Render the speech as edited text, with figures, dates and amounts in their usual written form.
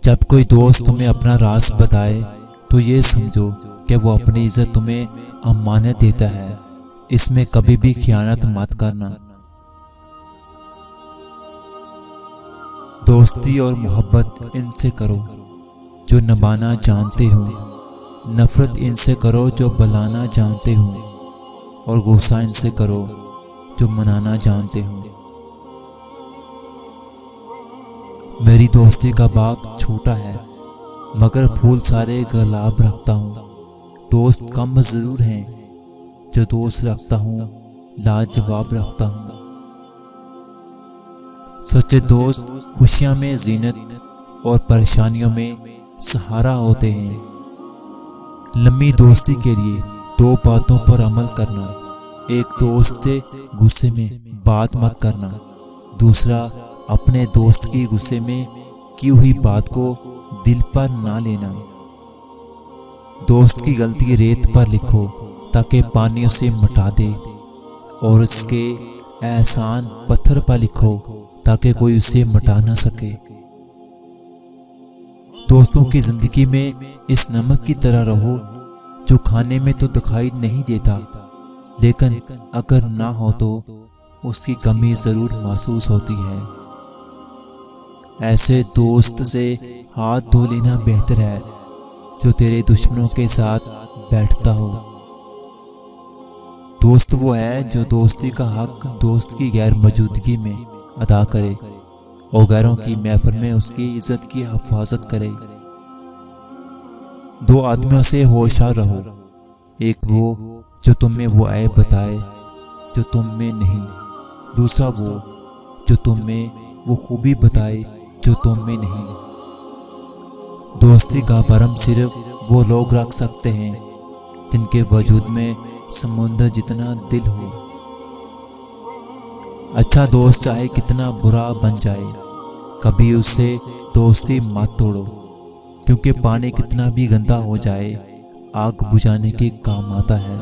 जब कोई दोस्त तुम्हें अपना राज बताए तो ये समझो कि वो अपनी इज्जत तुम्हें अमानत देता है। इसमें कभी भी खियानत मत करना। दोस्ती और मोहब्बत इनसे करो जो निभाना जानते हो, नफरत इनसे करो जो बुलाना जानते हो, और गुस्सा इनसे करो जो मनाना जानते हो। मेरी दोस्ती का बाग छोटा है मगर फूल सारे गुलाब रखता हूँ। दोस्त कम जरूर हैं, जो दोस्त रखता हूँ लाजवाब रखता हूँ। सच्चे दोस्त खुशियां में जीनत और परेशानियों में सहारा होते हैं। लंबी दोस्ती के लिए दो बातों पर अमल करना। एक, दोस्त से गुस्से में बात मत करना। दूसरा, अपने दोस्त की गुस्से में की हुई बात को दिल पर ना लेना। दोस्त की गलती रेत पर लिखो ताकि पानी उसे मिटा दे, और उसके एहसान पत्थर पर लिखो ताकि कोई उसे मिटा ना सके। दोस्तों की जिंदगी में इस नमक की तरह रहो जो खाने में तो दिखाई नहीं देता, लेकिन अगर ना हो तो उसकी कमी जरूर महसूस होती है। ऐसे दोस्त से हाथ धो लेना बेहतर है जो तेरे दुश्मनों के साथ बैठता हो। दोस्त वो है जो दोस्ती का हक दोस्त की गैर मौजूदगी में अदा करे और गैरों की महफिल में उसकी इज्जत की हिफाजत करे। दो आदमियों से होशियार रहो। एक वो जो तुम्हें वो ऐब बताए जो तुम में नहीं, दूसरा वो जो तुम्हें वो खूबी बताए जो तुम में नहीं। दोस्ती का भरम सिर्फ वो लोग रख सकते हैं जिनके वजूद में समुंदर जितना दिल हो। अच्छा दोस्त चाहे कितना बुरा बन जाए, कभी उससे दोस्ती मत तोड़ो, क्योंकि पानी कितना भी गंदा हो जाए आग बुझाने के काम आता है।